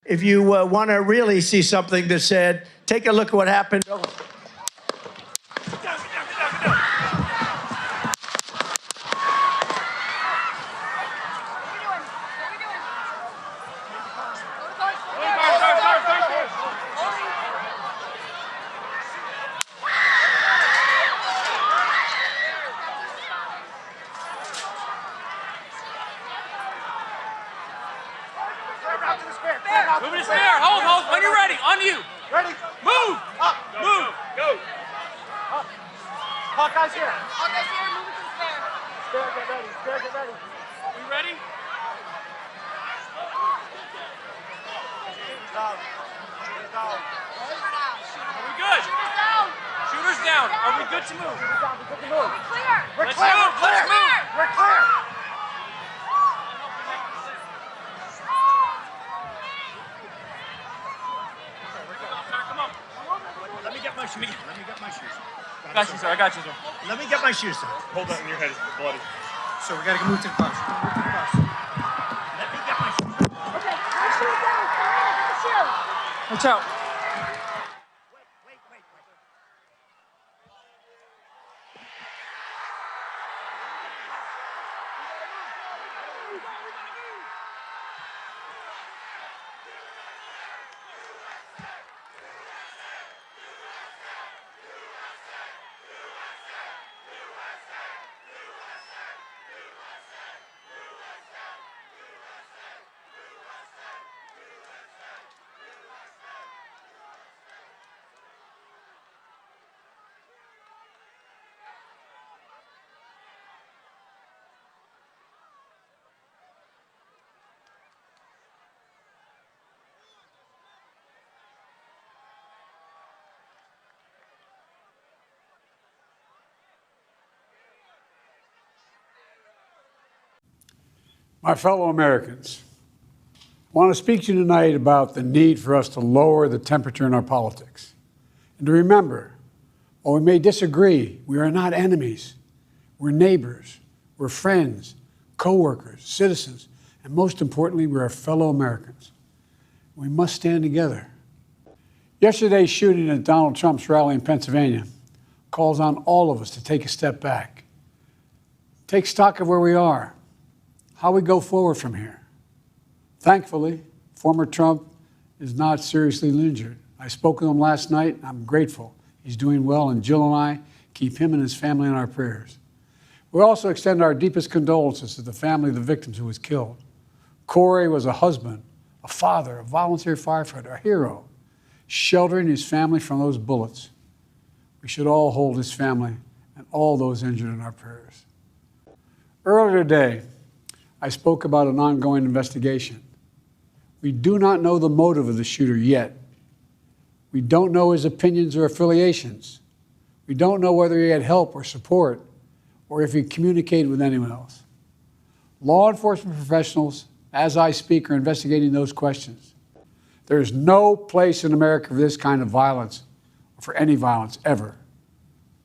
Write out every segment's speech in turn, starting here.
If you want to really see something that said, take a look at what happened. Move to the spare. Hold. When you're ready. On you. Ready? Move. Up. Move. Go. Up. Hawkeye's here. Hawkeye's here. Move it to the spare. Spare, get ready. Spare, get ready. We ready? Shooters down. Shooters down. Are we good? Shooters down. Shooters down. Are we good to move? Shooters down. We're good to move. We're clear. We're Let's clear. move. We're clear. Let's move. We're clear. Come on. Let me get my shoes. Let me get my shoes. I got you, sir. I got you, sir. Let me get my shoes, sir. Hold that in your head, it's bloody. So we gotta move to the bus. Move to the bus. Let me get my shoes. Okay. Our shoes down. Our shoes. Watch out. Wait. My fellow Americans, I want to speak to you tonight about the need for us to lower the temperature in our politics. And to remember, while we may disagree, we are not enemies. We're neighbors, we're friends, co-workers, citizens, and most importantly, we're fellow Americans. We must stand together. Yesterday's shooting at Donald Trump's rally in Pennsylvania calls on all of us to take a step back, take stock of where we are, how we go forward from here. Thankfully, former Trump is not seriously injured. I spoke with him last night. I'm grateful. He's doing well, and Jill and I keep him and his family in our prayers. We also extend our deepest condolences to the family of the victims who was killed. Corey was a husband, a father, a volunteer firefighter, a hero, sheltering his family from those bullets. We should all hold his family and all those injured in our prayers. Earlier today, I spoke about an ongoing investigation. We do not know the motive of the shooter yet. We don't know his opinions or affiliations. We don't know whether he had help or support or if he communicated with anyone else. Law enforcement professionals, as I speak, are investigating those questions. There is no place in America for this kind of violence or for any violence ever.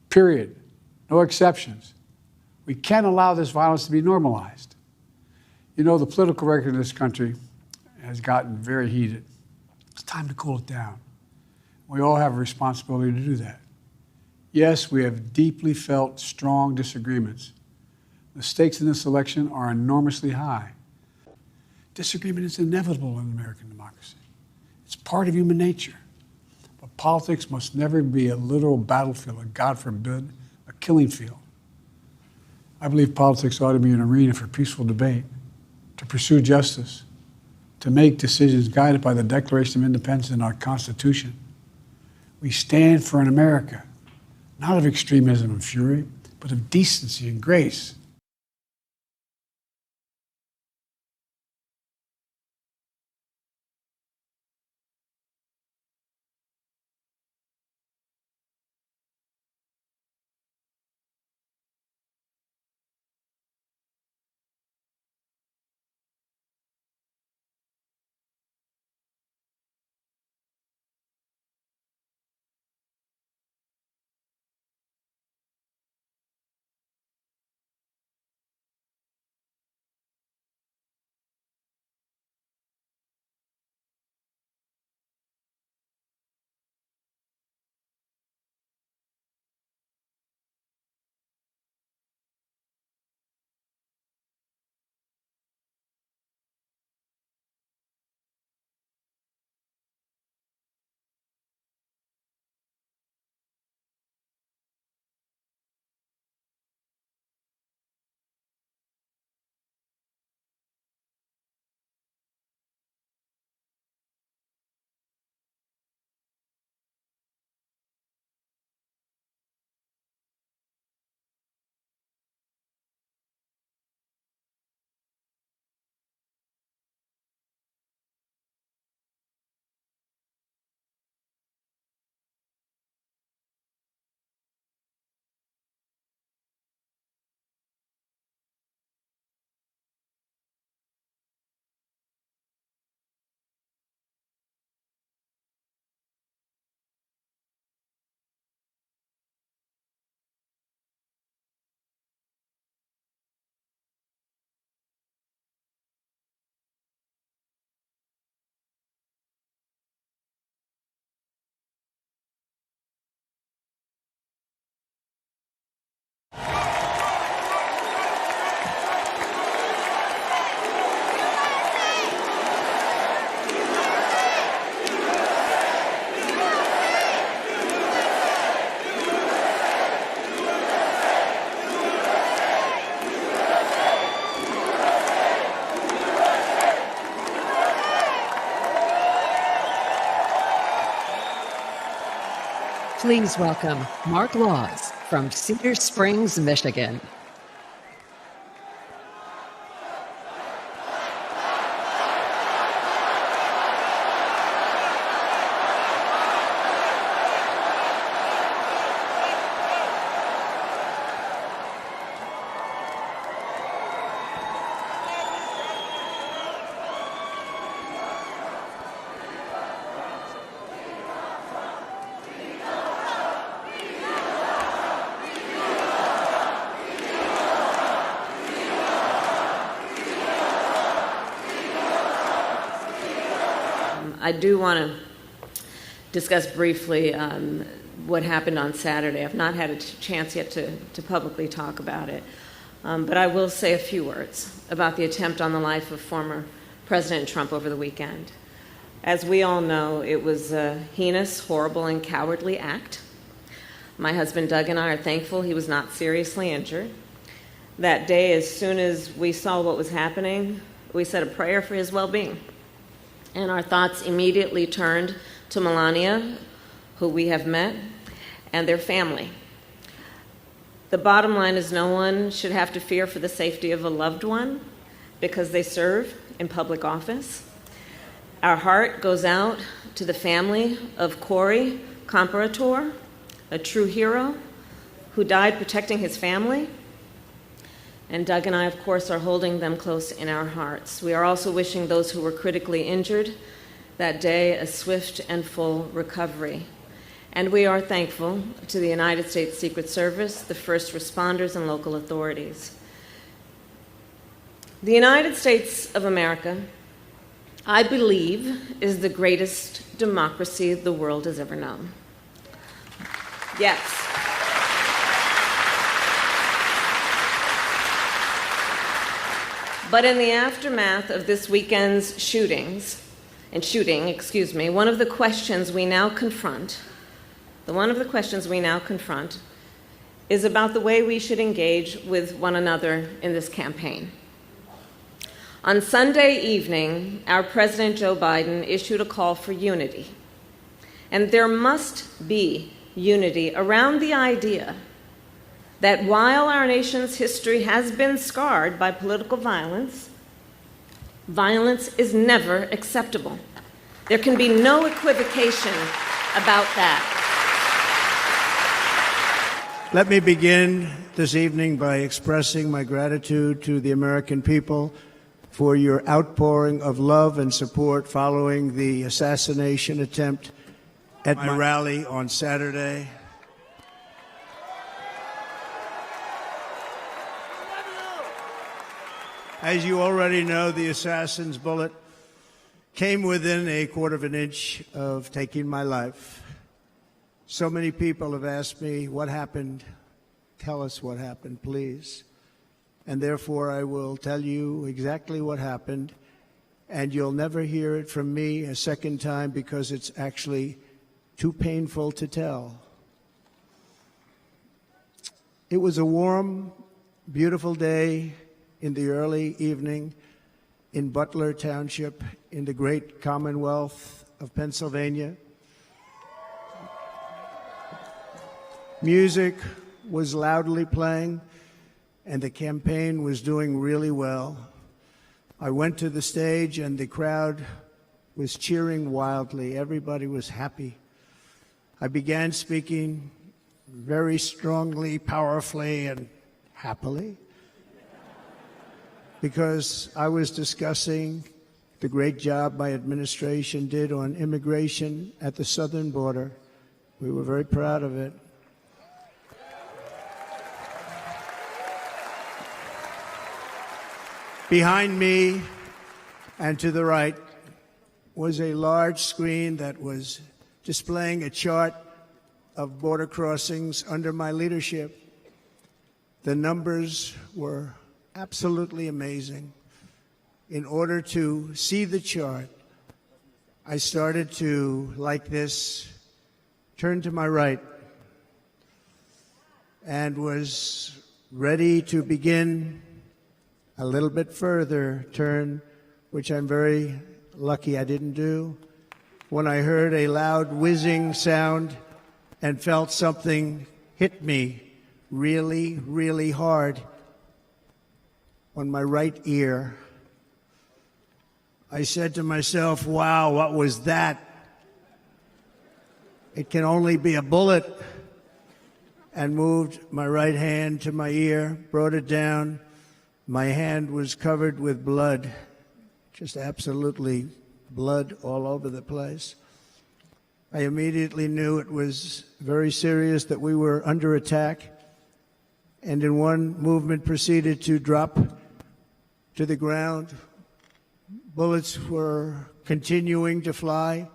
Period. No exceptions. We can't allow this violence to be normalized. You know, the political record in this country has gotten very heated. It's time to cool it down. We all have a responsibility to do that. Yes, we have deeply felt strong disagreements. The stakes in this election are enormously high. Disagreement is inevitable in American democracy. It's part of human nature. But politics must never be a literal battlefield, or God forbid, a killing field. I believe politics ought to be an arena for peaceful debate, to pursue justice, to make decisions guided by the Declaration of Independence and our Constitution. We stand for an America, not of extremism and fury, but of decency and grace. Please welcome Mark Laws from Cedar Springs, Michigan. I do want to discuss briefly what happened on Saturday. I've not had a chance yet to publicly talk about it, but I will say a few words about the attempt on the life of former President Trump over the weekend. As we all know, it was a heinous, horrible, and cowardly act. My husband Doug and I are thankful he was not seriously injured. That day, as soon as we saw what was happening, we said a prayer for his well-being. And our thoughts immediately turned to Melania, who we have met, and their family. The bottom line is no one should have to fear for the safety of a loved one because they serve in public office. Our heart goes out to the family of Corey Comperatore, a true hero who died protecting his family. And Doug and I, of course, are holding them close in our hearts. We are also wishing those who were critically injured that day a swift and full recovery. And we are thankful to the United States Secret Service, the first responders, and local authorities. The United States of America, I believe, is the greatest democracy the world has ever known. Yes. But in the aftermath of this weekend's shooting, one of the questions we now confront is about the way we should engage with one another in this campaign. On Sunday evening, our President Joe Biden issued a call for unity. And there must be unity around the idea that while our nation's history has been scarred by political violence, violence is never acceptable. There can be no equivocation about that. Let me begin this evening by expressing my gratitude to the American people for your outpouring of love and support following the assassination attempt at my rally on Saturday. As you already know, the assassin's bullet came within a quarter of an inch of taking my life. So many people have asked me, what happened? Tell us what happened, please. And therefore, I will tell you exactly what happened, and you'll never hear it from me a second time because it's actually too painful to tell. It was a warm, beautiful day in the early evening in Butler Township in the great Commonwealth of Pennsylvania. Music was loudly playing, and the campaign was doing really well. I went to the stage, and the crowd was cheering wildly. Everybody was happy. I began speaking very strongly, powerfully, and happily, because I was discussing the great job my administration did on immigration at the southern border. We were very proud of it. Behind me and to the right was a large screen that was displaying a chart of border crossings under my leadership. The numbers were absolutely amazing. In order to see the chart, I started to, like this, turn to my right and was ready to begin a little bit further turn, which I'm very lucky I didn't do, when I heard a loud whizzing sound and felt something hit me really, really hard on my right ear. I said to myself, wow, what was that? It can only be a bullet. And moved my right hand to my ear, brought it down. My hand was covered with blood, just absolutely blood all over the place. I immediately knew it was very serious, that we were under attack, and in one movement proceeded to drop to the ground. Bullets were continuing to fly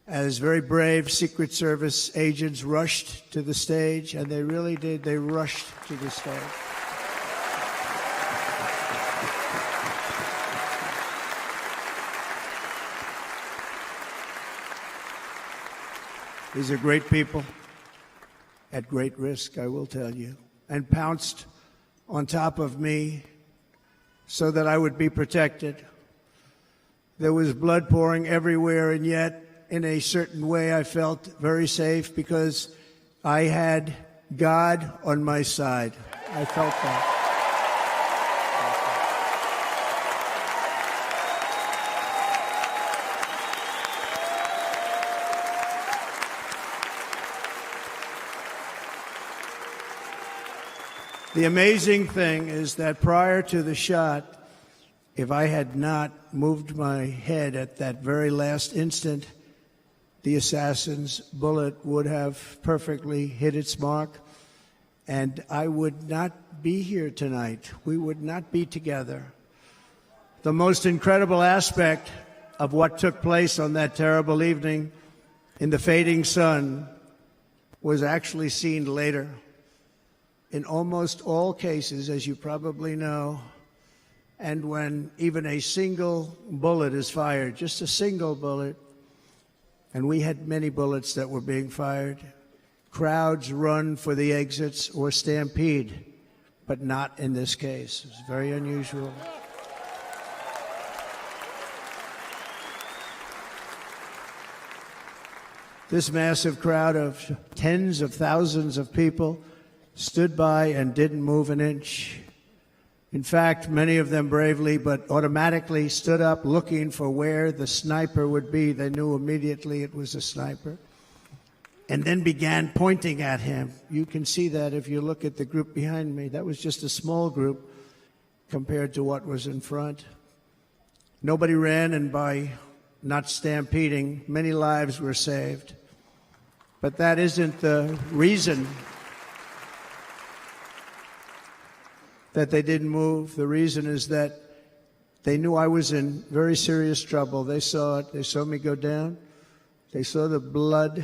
as very brave Secret Service agents rushed to the stage, and they really did. They rushed to the stage. These are great people at great risk, I will tell you, and pounced on top of me so that I would be protected. There was blood pouring everywhere, and yet, in a certain way, I felt very safe because I had God on my side. I felt that. The amazing thing is that prior to the shot, if I had not moved my head at that very last instant, the assassin's bullet would have perfectly hit its mark, and I would not be here tonight. We would not be together. The most incredible aspect of what took place on that terrible evening in the fading sun was actually seen later. In almost all cases, as you probably know, and when even a single bullet is fired, just a single bullet, and we had many bullets that were being fired, crowds run for the exits or stampede, but not in this case. It's very unusual. This massive crowd of tens of thousands of people stood by and didn't move an inch. In fact, many of them bravely but automatically stood up looking for where the sniper would be. They knew immediately it was a sniper, and then began pointing at him. You can see that if you look at the group behind me. That was just a small group compared to what was in front. Nobody ran, and by not stampeding, many lives were saved. But that isn't the reason that they didn't move. The reason is that they knew I was in very serious trouble. They saw it. They saw me go down. They saw the blood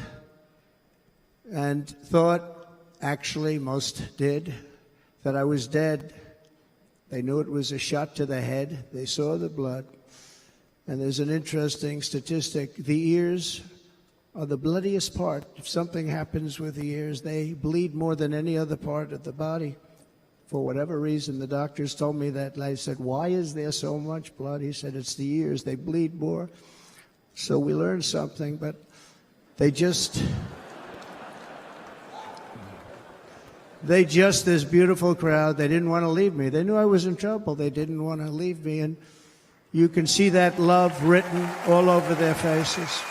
and thought, actually most did, that I was dead. They knew it was a shot to the head. They saw the blood. And there's an interesting statistic. The ears are the bloodiest part. If something happens with the ears, they bleed more than any other part of the body. For whatever reason, the doctors told me that. I said, why is there so much blood? He said, it's the ears. They bleed more. So we learned something, but they just, this beautiful crowd, they didn't want to leave me. They knew I was in trouble. They didn't want to leave me. And you can see that love written all over their faces.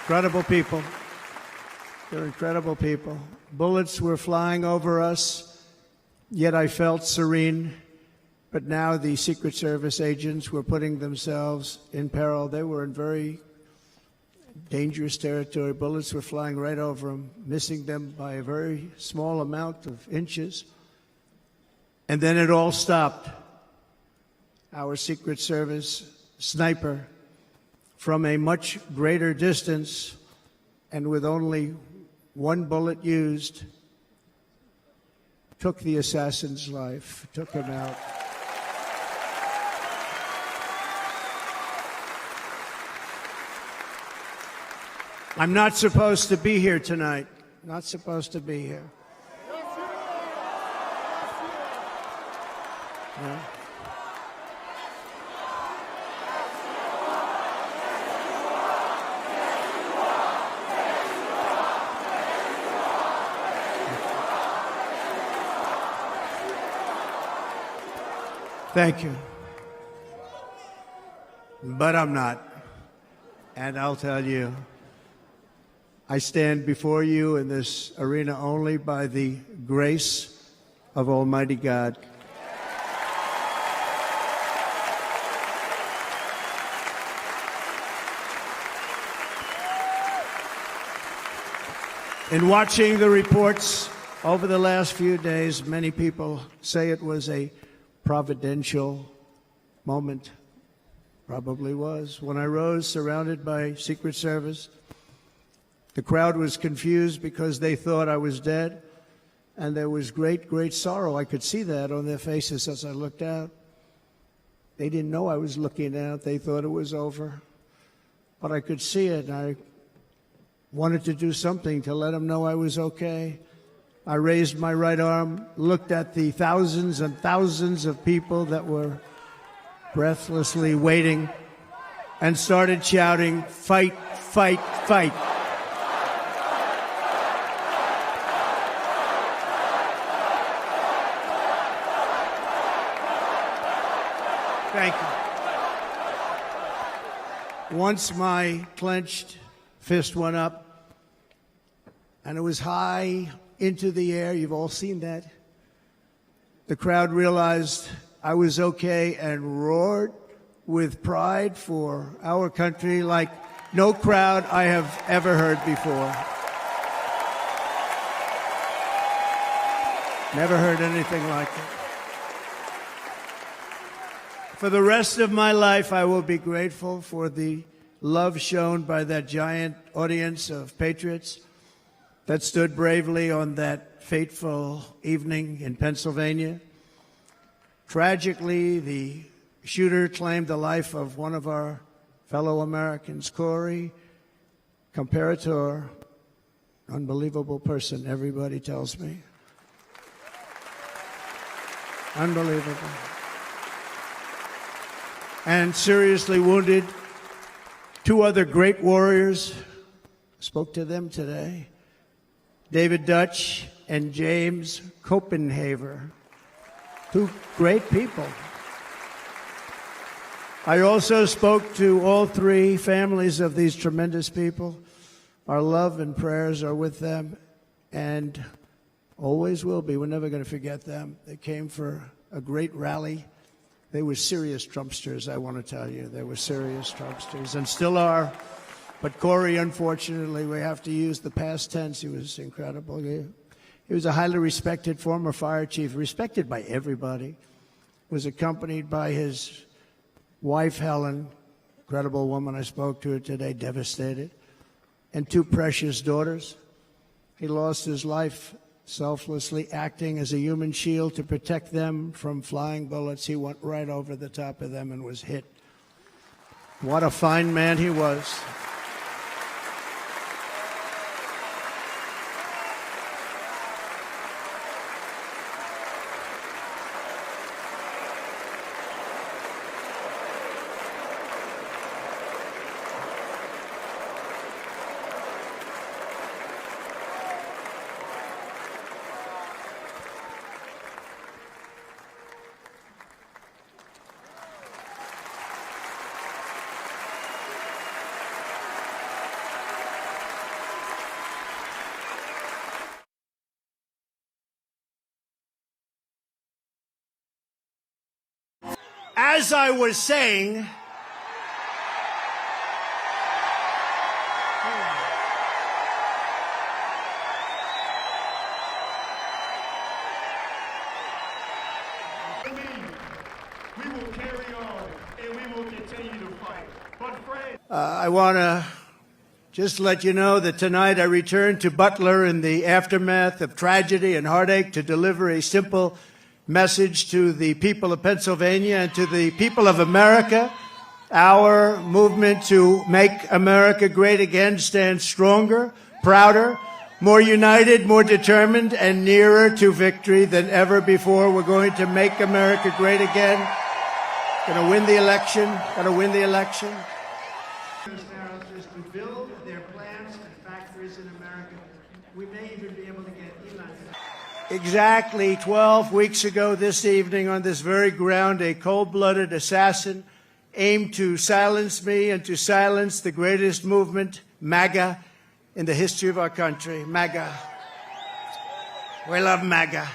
Incredible people. They're incredible people. Bullets were flying over us, yet I felt serene. But now the Secret Service agents were putting themselves in peril. They were in very dangerous territory. Bullets were flying right over them, missing them by a very small amount of inches. And then it all stopped. Our Secret Service sniper, from a much greater distance and with only one bullet used, took the assassin's life, took him out. I'm not supposed to be here tonight. Not supposed to be here. Yeah. Thank you. But I'm not. And I'll tell you, I stand before you in this arena only by the grace of Almighty God. In watching the reports over the last few days, many people say it was a providential moment. Probably was. When I rose surrounded by Secret Service, the crowd was confused because they thought I was dead, and there was great, great sorrow. I could see that on their faces as I looked out. They didn't know I was looking out. They thought it was over. But I could see it, and I wanted to do something to let them know I was okay. I raised my right arm, looked at the thousands and thousands of people that were breathlessly waiting, and started shouting, "Fight, fight, fight." Thank you. Once my clenched fist went up, and it was high into the air. You've all seen that. The crowd realized I was okay and roared with pride for our country like no crowd I have ever heard before. Never heard anything like it. For the rest of my life, I will be grateful for the love shown by that giant audience of patriots that stood bravely on that fateful evening in Pennsylvania. Tragically, the shooter claimed the life of one of our fellow Americans, Corey Comperatore. Unbelievable person, everybody tells me. Unbelievable. And seriously wounded, two other great warriors. Spoke to them today. David Dutch and James Copenhaver. Two great people. I also spoke to all three families of these tremendous people. Our love and prayers are with them and always will be. We're never going to forget them. They came for a great rally. They were serious Trumpsters, I want to tell you. They were serious Trumpsters and still are. But Corey, unfortunately, we have to use the past tense. He was incredible. He was a highly respected former fire chief, respected by everybody. Was accompanied by his wife, Helen, incredible woman. I spoke to her today, devastated, and two precious daughters. He lost his life selflessly, acting as a human shield to protect them from flying bullets. He went right over the top of them and was hit. What a fine man he was. As I was saying, we will carry on and we will continue to fight. But friends, I want to just let you know that tonight I returned to Butler in the aftermath of tragedy and heartache to deliver a simple message to the people of Pennsylvania and to the people of America. Our movement to make America great again stands stronger, prouder, more united, more determined, and nearer to victory than ever before. We're going to make America great again. Going to win the election. Going to win the election. Is to build their plants and factories in America. We may even be able to get Elon Musk. Exactly 12 weeks ago this evening on this very ground, a cold-blooded assassin aimed to silence me and to silence the greatest movement, MAGA, in the history of our country. MAGA. We love MAGA.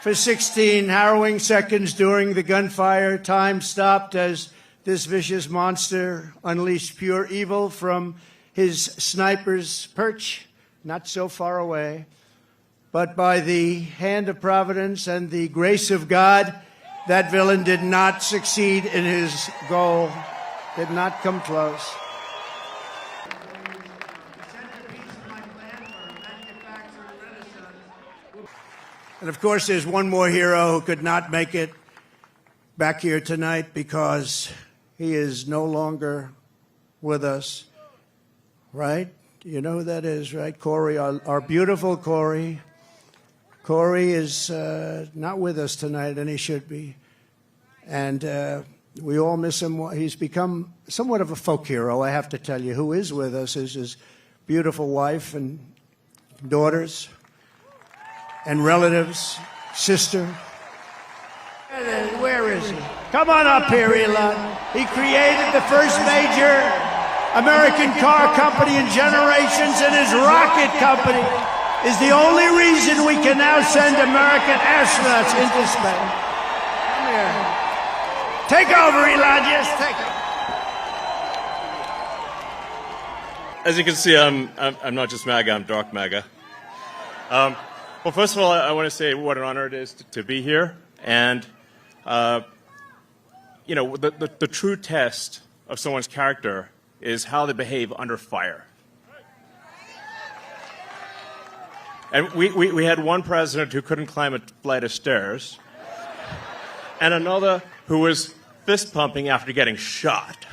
For 16 harrowing seconds during the gunfire, time stopped as this vicious monster unleashed pure evil from his sniper's perch, not so far away. But by the hand of Providence and the grace of God, that villain did not succeed in his goal, did not come close. And of course, there's one more hero who could not make it back here tonight because he is no longer with us, right? You know who that is, right? Corey, our beautiful Corey. Corey is not with us tonight, and he should be. And we all miss him. He's become somewhat of a folk hero, I have to tell you. Who is with us is his beautiful wife and daughters and relatives, sister. Where is he? Come on up here, Elon. He created the first major American car company in generations, and his rocket company is the only reason we can now send American astronauts into space. Come here. Take over, Elon. Yes, take over. As you can see, I'm not just MAGA, I'm dark MAGA. Well, first of all, I want to say what an honor it is to be here. And, you know, the true test of someone's character is how they behave under fire. And we had one president who couldn't climb a flight of stairs, and another who was fist pumping after getting shot.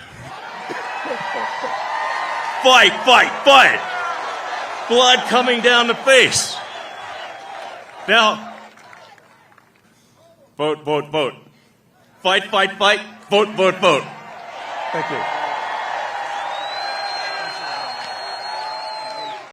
Fight, fight, fight! Blood coming down the face. Now, vote, vote, vote. Fight, fight, fight. Vote, vote, vote. Thank you.